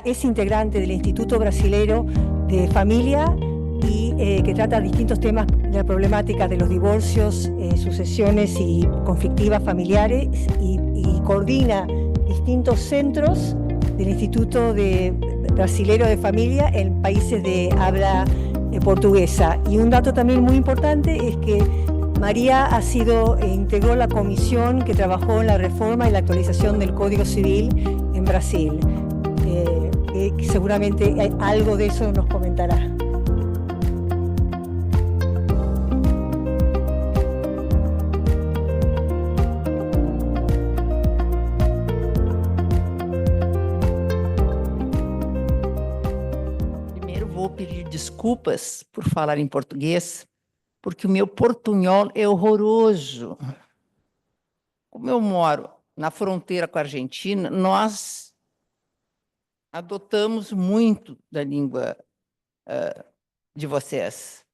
Es integrante del Instituto Brasilero de Familia y que trata distintos temas de la problemática de los divorcios, sucesiones y conflictivas familiares y coordina distintos centros del Instituto Brasilero de Familia en países de habla portuguesa. Y un dato también muy importante es que María integró la comisión que trabajó en la reforma y la actualización del Código Civil en Brasil. Que seguramente algo de eso nos comentará. Primeiro vou pedir desculpas por falar em português, porque o meu portunhol é horroroso. Como eu moro na fronteira com a Argentina, nós adotamos muito da língua de vocês,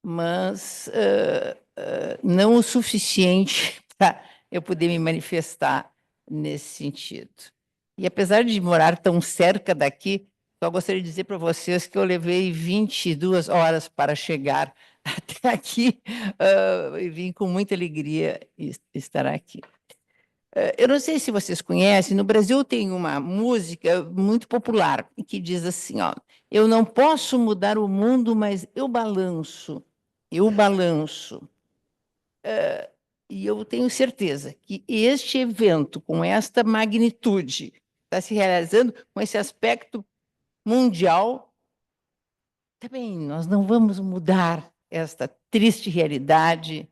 mas não o suficiente para eu poder me manifestar nesse sentido. E apesar de morar tão cerca daqui, só gostaria de dizer para vocês que eu levei 22 horas para chegar até aqui e vim com muita alegria estar aqui. Eu não sei se vocês conhecem, no Brasil tem uma música muito popular que diz assim, ó, eu não posso mudar o mundo, mas eu balanço, eu balanço. E eu tenho certeza que este evento, com esta magnitude, está se realizando com esse aspecto mundial, também nós não vamos mudar esta triste realidade,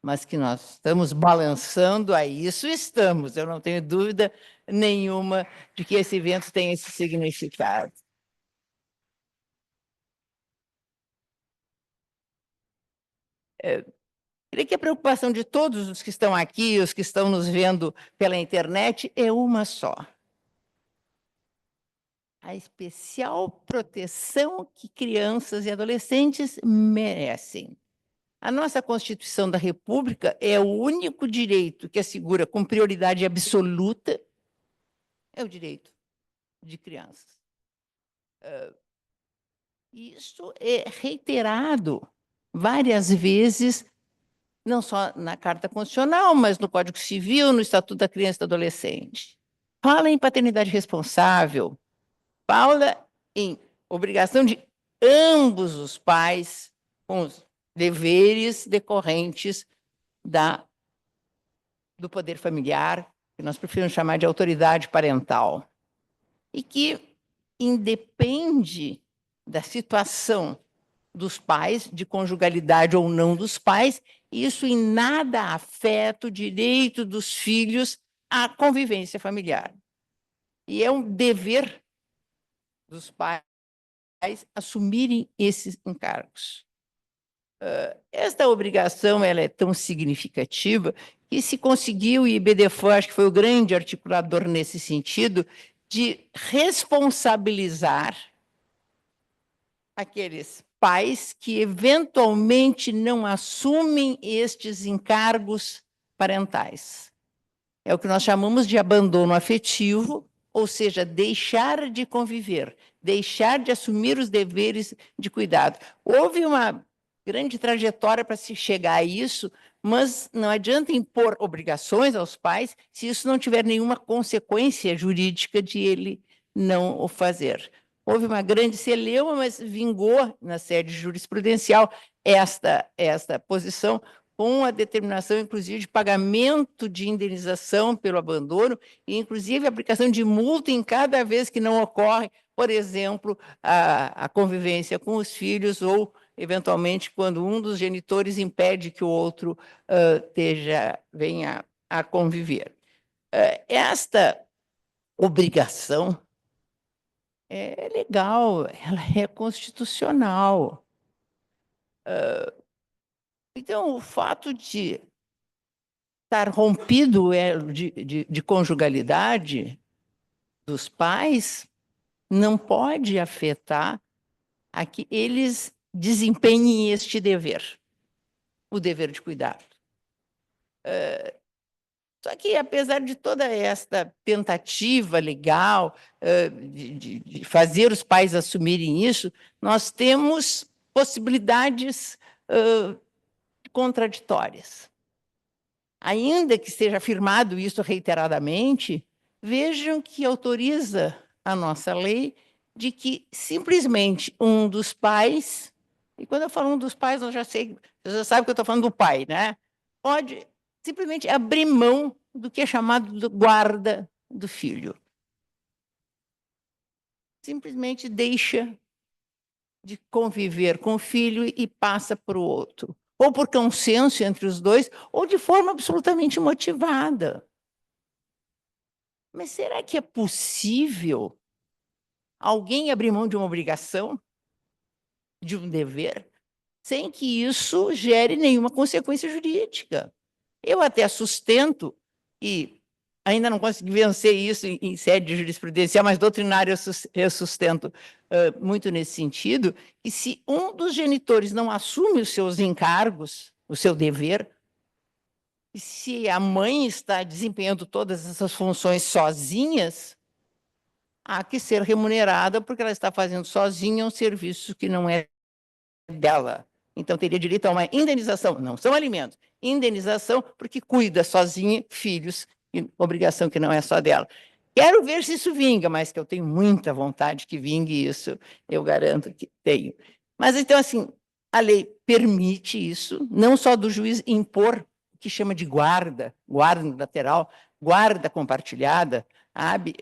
mas que nós estamos balançando a isso, estamos. Eu não tenho dúvida nenhuma de que esse evento tem esse significado. Creio que a preocupação de todos os que estão aqui, os que estão nos vendo pela internet, é uma só. A especial proteção que crianças e adolescentes merecem. A nossa Constituição da República é o único direito que assegura com prioridade absoluta é o direito de crianças. Isso é reiterado várias vezes, não só na Carta Constitucional, mas no Código Civil, no Estatuto da Criança e do Adolescente. Fala em paternidade responsável, fala em obrigação de ambos os pais com os deveres decorrentes do poder familiar, que nós preferimos chamar de autoridade parental, e que independe da situação dos pais, de conjugalidade ou não dos pais, isso em nada afeta o direito dos filhos à convivência familiar. E é um dever dos pais assumirem esses encargos. Esta obrigação ela é tão significativa que se conseguiu, e BDFO acho que foi o grande articulador nesse sentido, de responsabilizar aqueles pais que eventualmente não assumem estes encargos parentais. É o que nós chamamos de abandono afetivo, ou seja, deixar de conviver, deixar de assumir os deveres de cuidado. Houve uma grande trajetória para se chegar a isso, mas não adianta impor obrigações aos pais se isso não tiver nenhuma consequência jurídica de ele não o fazer. Houve uma grande celeuma, mas vingou na sede jurisprudencial esta posição, com a determinação, inclusive, de pagamento de indenização pelo abandono e, inclusive, a aplicação de multa em cada vez que não ocorre, por exemplo, a convivência com os filhos ou, eventualmente, quando um dos genitores impede que o outro venha a conviver. Esta obrigação é legal, ela é constitucional. Então, o fato de estar rompido de conjugalidade dos pais não pode afetar a que eles desempenhem este dever, o dever de cuidado. Só que, apesar de toda esta tentativa legal de fazer os pais assumirem isso, nós temos possibilidades contraditórias. Ainda que seja afirmado isso reiteradamente, vejam que autoriza a nossa lei de que simplesmente um dos pais, e quando eu falo um dos pais, eu já sei, você já sabe que eu estou falando do pai, né? Pode simplesmente abrir mão do que é chamado de guarda do filho. Simplesmente deixa de conviver com o filho e passa para o outro. Ou por consenso entre os dois, ou de forma absolutamente motivada. Mas será que é possível alguém abrir mão de uma obrigação, de um dever, sem que isso gere nenhuma consequência jurídica? Eu até sustento, e ainda não consegui vencer isso em sede de jurisprudência, mas doutrinária eu sustento muito nesse sentido, que se um dos genitores não assume os seus encargos, o seu dever, e se a mãe está desempenhando todas essas funções sozinhas, há que ser remunerada porque ela está fazendo sozinha um serviço que não é dela. Então, teria direito a uma indenização, não são alimentos, indenização porque cuida sozinha filhos, obrigação que não é só dela. Quero ver se isso vinga, mas que eu tenho muita vontade que vingue isso, eu garanto que tenho. Mas, então, assim, a lei permite isso, não só do juiz impor o que chama de guarda unilateral, guarda compartilhada, sabe?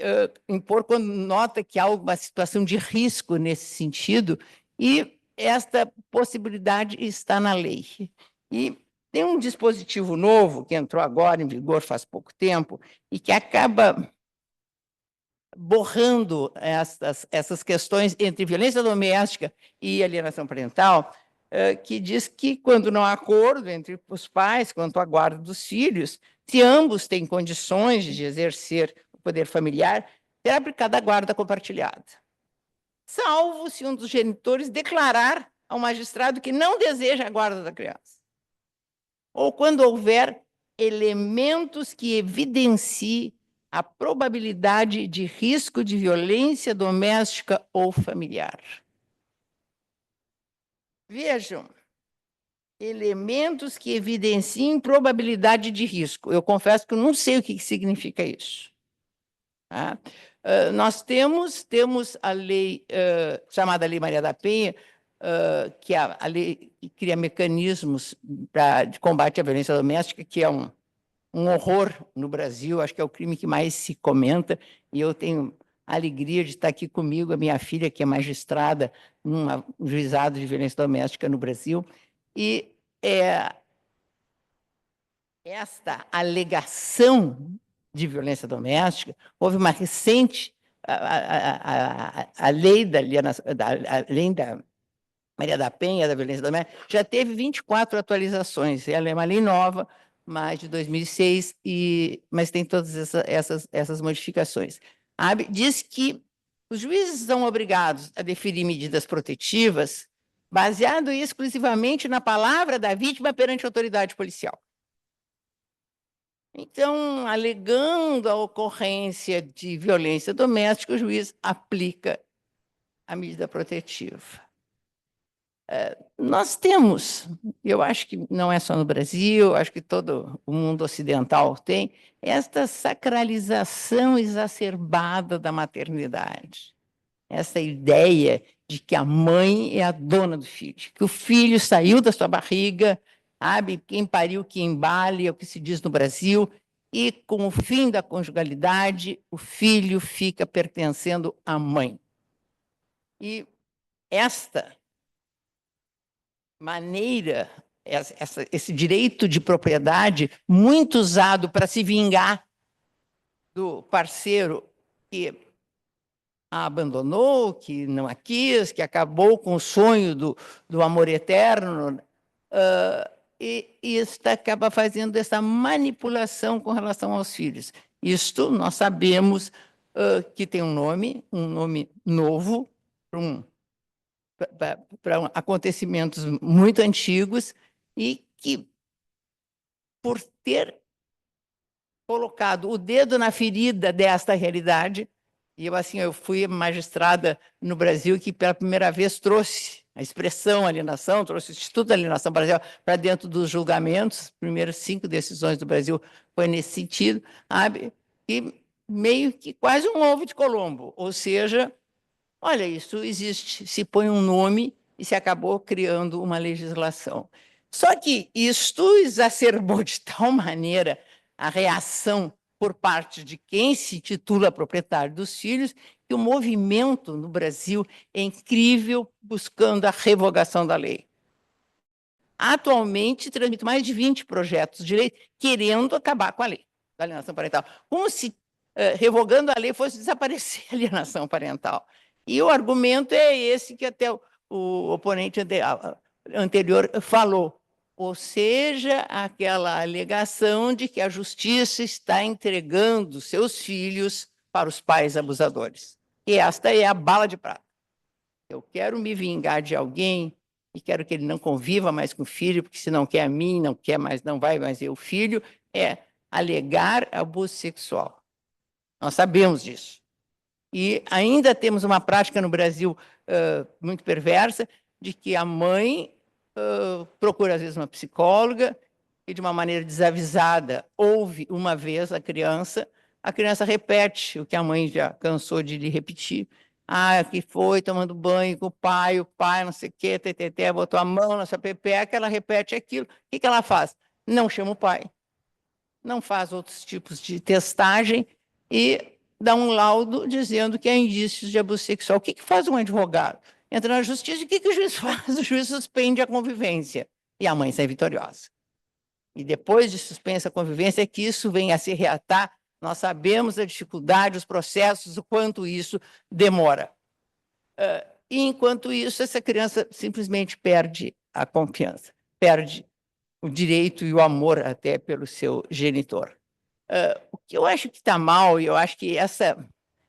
Impor quando nota que há alguma situação de risco nesse sentido, e esta possibilidade está na lei. E tem um dispositivo novo que entrou agora em vigor faz pouco tempo e que acaba borrando essas questões entre violência doméstica e alienação parental, que diz que, quando não há acordo entre os pais quanto à guarda dos filhos, se ambos têm condições de exercer o poder familiar, será aplicada a guarda compartilhada, salvo se um dos genitores declarar ao magistrado que não deseja a guarda da criança, ou quando houver elementos que evidenciem a probabilidade de risco de violência doméstica ou familiar. Vejam, elementos que evidenciem probabilidade de risco. Eu confesso que eu não sei o que significa isso. Tá? Nós temos a lei chamada Lei Maria da Penha, que é a lei que cria mecanismos de combate à violência doméstica, que é um horror no Brasil, acho que é o crime que mais se comenta, e eu tenho a alegria de estar aqui comigo, a minha filha, que é magistrada num juizado de violência doméstica no Brasil, e esta alegação de violência doméstica, houve uma recente, a lei além da Maria da Penha, da violência doméstica, já teve 24 atualizações. Ela é uma lei nova, mais de 2006, mas tem todas essas modificações. Diz que os juízes são obrigados a deferir medidas protetivas baseado exclusivamente na palavra da vítima perante a autoridade policial. Então, alegando a ocorrência de violência doméstica, o juiz aplica a medida protetiva. Nós temos, eu acho que não é só no Brasil, acho que todo o mundo ocidental tem, esta sacralização exacerbada da maternidade. Essa ideia de que a mãe é a dona do filho, que o filho saiu da sua barriga, sabe? Quem pariu que embale, é o que se diz no Brasil, e com o fim da conjugalidade, o filho fica pertencendo à mãe. E esta maneira, esse direito de propriedade, muito usado para se vingar do parceiro que a abandonou, que não a quis, que acabou com o sonho do amor eterno, e isso acaba fazendo essa manipulação com relação aos filhos. Isto nós sabemos que tem um nome novo, para acontecimentos muito antigos, e que, por ter colocado o dedo na ferida desta realidade. E eu fui magistrada no Brasil que pela primeira vez trouxe a expressão alienação, trouxe o Instituto da Alienação para dentro dos julgamentos. As primeiras 5 decisões do Brasil foi nesse sentido, sabe? E meio que quase um ovo de Colombo, ou seja, olha, isso existe, se põe um nome e se acabou criando uma legislação. Só que isto exacerbou de tal maneira a reação por parte de quem se titula proprietário dos filhos, que o movimento no Brasil é incrível buscando a revogação da lei. Atualmente, transmite mais de 20 projetos de lei querendo acabar com a lei da alienação parental, como se revogando a lei fosse desaparecer a alienação parental. E o argumento é esse que até o oponente anterior falou, ou seja, aquela alegação de que a justiça está entregando seus filhos para os pais abusadores. E esta é a bala de prata. Eu quero me vingar de alguém e quero que ele não conviva mais com o filho, porque se não quer a mim, não quer mais, não vai mais ver o filho, é alegar abuso sexual. Nós sabemos disso. E ainda temos uma prática no Brasil muito perversa de que a mãe procura, às vezes, uma psicóloga e, de uma maneira desavisada, ouve uma vez a criança repete o que a mãe já cansou de lhe repetir. Ah, que foi tomando banho com o pai não sei o quê, botou a mão na sua pepeca, ela repete aquilo. O que ela faz? Não chama o pai, não faz outros tipos de testagem e dá um laudo dizendo que há indícios de abuso sexual. O que faz um advogado? Entra na justiça e o que o juiz faz? O juiz suspende a convivência e a mãe sai vitoriosa. E depois de suspensa a convivência é que isso vem a se reatar. Nós sabemos a dificuldade, os processos, o quanto isso demora. E, enquanto isso, essa criança simplesmente perde a confiança, perde o direito e o amor até pelo seu genitor. O que eu acho que está mal, e eu acho que essa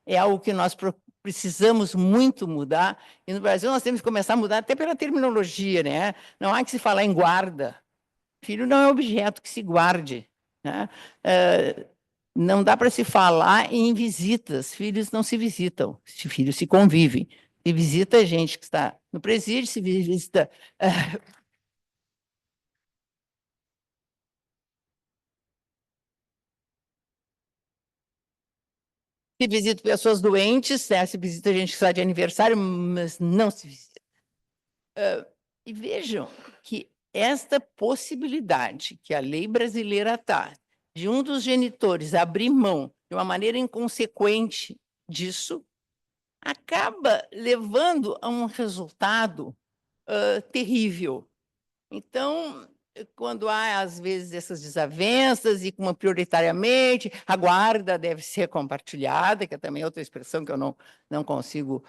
é algo que nós precisamos muito mudar, e no Brasil nós temos que começar a mudar até pela terminologia, né? Não há que se falar em guarda. Filho não é objeto que se guarde, né? Não dá para se falar em visitas, filhos não se visitam, filhos se convivem. Se visita gente que está no presídio, se visita... Se visita pessoas doentes, né? Se visita gente que está de aniversário, mas não se visita. E vejam que esta possibilidade que a lei brasileira está de um dos genitores abrir mão de uma maneira inconsequente disso, acaba levando a um resultado terrível. Então, quando há, às vezes, essas desavenças e como prioritariamente a guarda deve ser compartilhada, que é também outra expressão que eu não consigo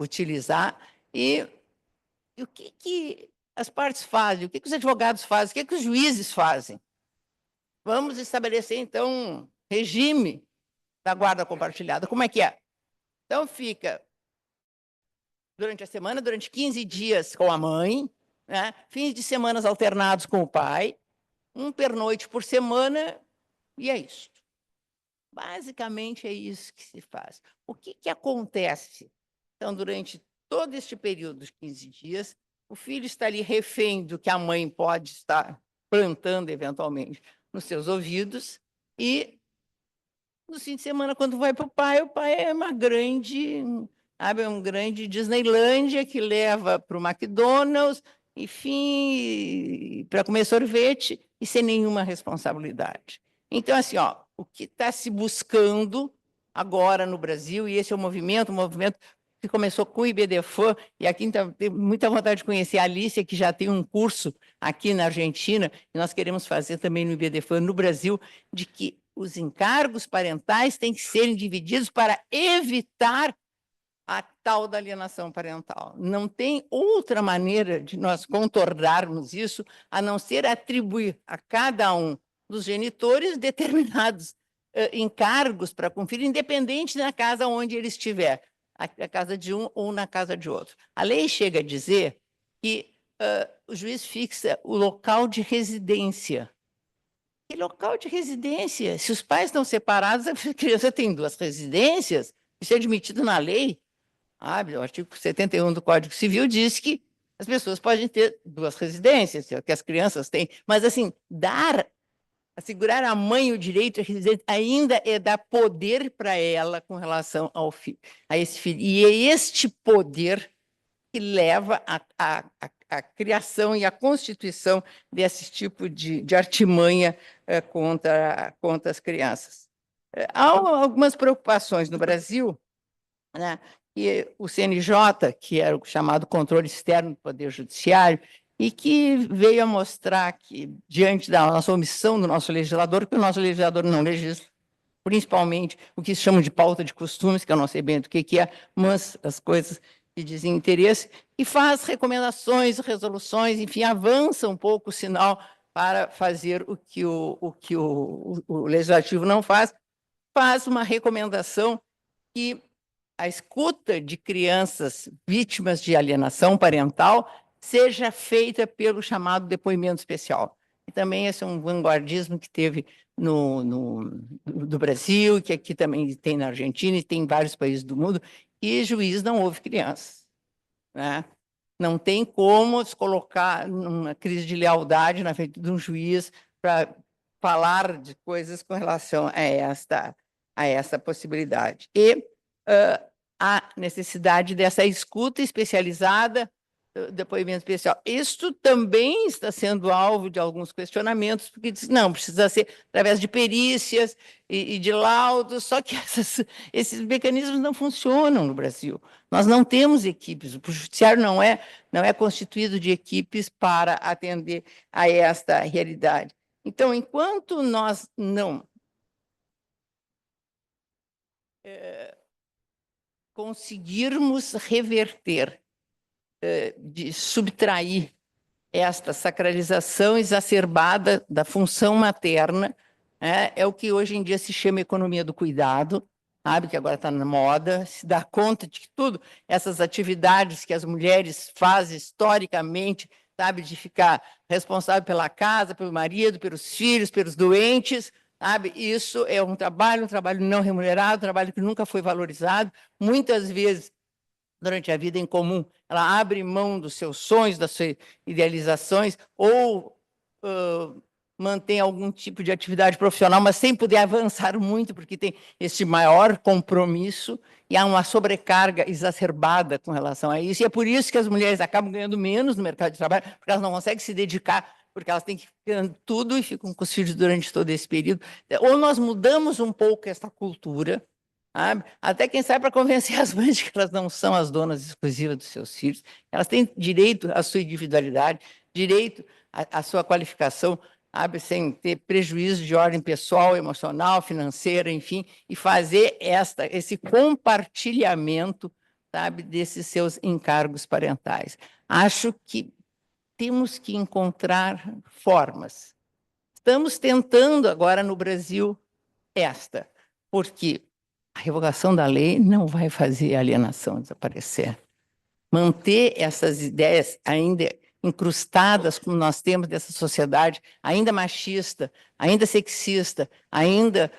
utilizar, e o que as partes fazem, o que os advogados fazem, o que os juízes fazem? Vamos estabelecer, então, um regime da guarda compartilhada. Como é que é? Então, fica durante a semana, durante 15 dias com a mãe, né? Fins de semanas alternados com o pai, um pernoite por semana, e é isso. Basicamente, é isso que se faz. O que acontece? Então, durante todo este período de 15 dias, o filho está ali refém do que a mãe pode estar plantando, eventualmente, nos seus ouvidos, e no fim de semana, quando vai para o pai é uma grande, sabe, um grande Disneylândia que leva para o McDonald's, enfim, para comer sorvete e sem nenhuma responsabilidade. Então, assim, o que está se buscando agora no Brasil, e esse é um movimento que começou com o IBDFAN, e aqui então, tenho muita vontade de conhecer a Alicia, que já tem um curso aqui na Argentina, e nós queremos fazer também no IBDFAN no Brasil, de que os encargos parentais têm que serem divididos para evitar a tal da alienação parental. Não tem outra maneira de nós contornarmos isso, a não ser atribuir a cada um dos genitores determinados encargos para cumprir, independente da casa onde ele estiver, a casa de um ou na casa de outro. A lei chega a dizer que o juiz fixa o local de residência Que local de residência? Se os pais estão separados, a criança tem 2 residências, isso é admitido na lei. O artigo 71 do Código Civil diz que as pessoas podem ter 2 residências, é o que as crianças têm, mas, assim, assegurar à mãe o direito à residência ainda é dar poder para ela com relação ao filho, a esse filho. E é este poder que leva à criação e à constituição desse tipo de artimanha contra as crianças. Há algumas preocupações no Brasil, né? E o CNJ, que era o chamado controle externo do Poder Judiciário, e que veio a mostrar que, diante da nossa omissão do nosso legislador, que o nosso legislador não legisla, principalmente o que se chama de pauta de costumes, que eu não sei bem do que é, mas as coisas que dizem interesse, e faz recomendações, resoluções, enfim, avança um pouco o sinal para fazer o que o legislativo não faz, faz uma recomendação que a escuta de crianças vítimas de alienação parental seja feita pelo chamado depoimento especial. E também esse é um vanguardismo que teve do Brasil, que aqui também tem na Argentina e tem em vários países do mundo, e juiz não ouve crianças, né? Não tem como se colocar numa crise de lealdade na frente de um juiz para falar de coisas com relação a esta possibilidade. E a necessidade dessa escuta especializada, depoimento especial. Isto também está sendo alvo de alguns questionamentos, porque diz, não, precisa ser através de perícias e de laudos, só que esses mecanismos não funcionam no Brasil. Nós não temos equipes, o judiciário não é constituído de equipes para atender a esta realidade. Então, enquanto nós não conseguirmos reverter, de subtrair esta sacralização exacerbada da função materna, é o que hoje em dia se chama economia do cuidado, sabe, que agora está na moda, se dá conta de que tudo, essas atividades que as mulheres fazem historicamente, sabe, de ficar responsável pela casa, pelo marido, pelos filhos, pelos doentes, sabe, isso é um trabalho não remunerado, um trabalho que nunca foi valorizado, muitas vezes, durante a vida em comum, ela abre mão dos seus sonhos, das suas idealizações, ou mantém algum tipo de atividade profissional, mas sem poder avançar muito, porque tem esse maior compromisso e há uma sobrecarga exacerbada com relação a isso. E é por isso que as mulheres acabam ganhando menos no mercado de trabalho, porque elas não conseguem se dedicar, porque elas têm que ficar tudo e ficam com os filhos durante todo esse período. Ou nós mudamos um pouco essa cultura, sabe? Até, quem sabe, para convencer as mães de que elas não são as donas exclusivas dos seus filhos, elas têm direito à sua individualidade, direito à sua qualificação, sabe? Sem ter prejuízo de ordem pessoal, emocional, financeira, enfim, e fazer esse compartilhamento, sabe, desses seus encargos parentais. Acho que temos que encontrar formas. Estamos tentando agora no Brasil porque a revogação da lei não vai fazer a alienação desaparecer. Manter essas ideias ainda incrustadas, como nós temos dessa sociedade, ainda machista, ainda sexista, ainda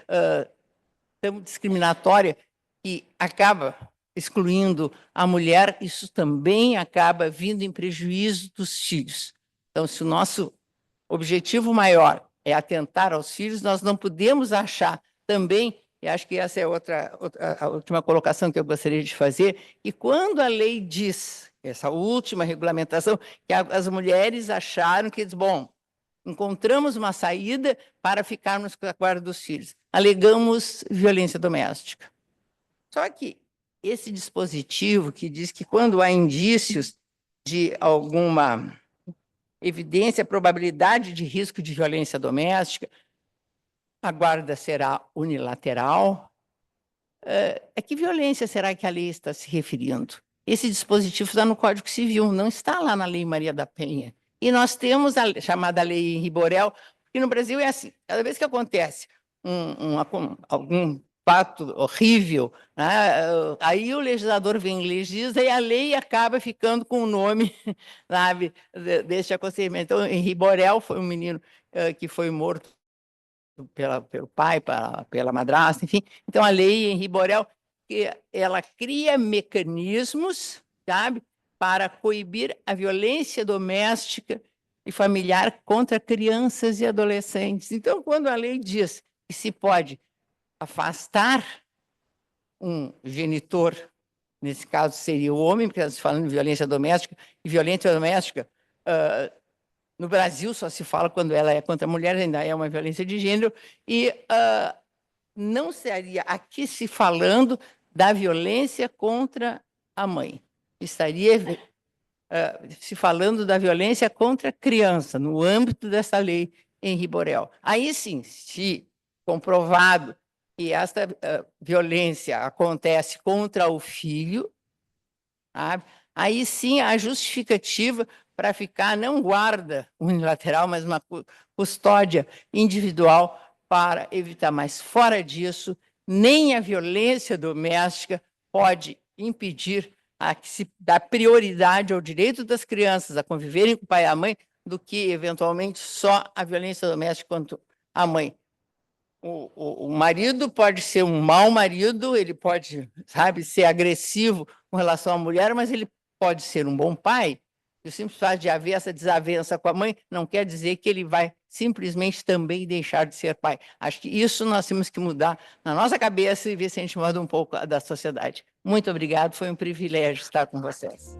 discriminatória, que acaba excluindo a mulher, isso também acaba vindo em prejuízo dos filhos. Então, se o nosso objetivo maior é atentar aos filhos, nós não podemos achar também, e acho que essa é a última colocação que eu gostaria de fazer, e quando a lei diz, essa última regulamentação, que as mulheres acharam que, bom, encontramos uma saída para ficarmos com a guarda dos filhos, alegamos violência doméstica. Só que esse dispositivo que diz que quando há indícios de alguma evidência, probabilidade de risco de violência doméstica, a guarda será unilateral. A que violência será que a lei está se referindo? Esse dispositivo está no Código Civil, não está lá na Lei Maria da Penha. E nós temos a chamada Lei Riborel, que no Brasil é assim, cada vez que acontece algum fato horrível, né, aí o legislador vem, legisla, e a lei acaba ficando com o nome, sabe, deste aconselhamento. Então, em Riborel foi um menino que foi morto pelo pai, pela madrasta, enfim. Então, a lei Henri Borel, ela cria mecanismos, sabe, para coibir a violência doméstica e familiar contra crianças e adolescentes. Então, quando a lei diz que se pode afastar um genitor, nesse caso seria o homem, porque estamos falando de violência doméstica, e violência doméstica, no Brasil só se fala quando ela é contra a mulher, ainda é uma violência de gênero, e não estaria aqui se falando da violência contra a mãe, estaria se falando da violência contra a criança, no âmbito dessa lei Henri Borel. Aí sim, se comprovado que esta violência acontece contra o filho, sabe? Aí sim a justificativa para ficar não guarda unilateral, mas uma custódia individual para evitar. Mas fora disso, nem a violência doméstica pode impedir a que se dá prioridade ao direito das crianças a conviverem com o pai e a mãe do que, eventualmente, só a violência doméstica contra a mãe. O marido pode ser um mau marido, ele pode, sabe, ser agressivo com relação à mulher, mas ele pode ser um bom pai. E o simples fato de haver essa desavença com a mãe não quer dizer que ele vai simplesmente também deixar de ser pai. Acho que isso nós temos que mudar na nossa cabeça e ver se a gente muda um pouco da sociedade. Muito obrigado, foi um privilégio estar com vocês.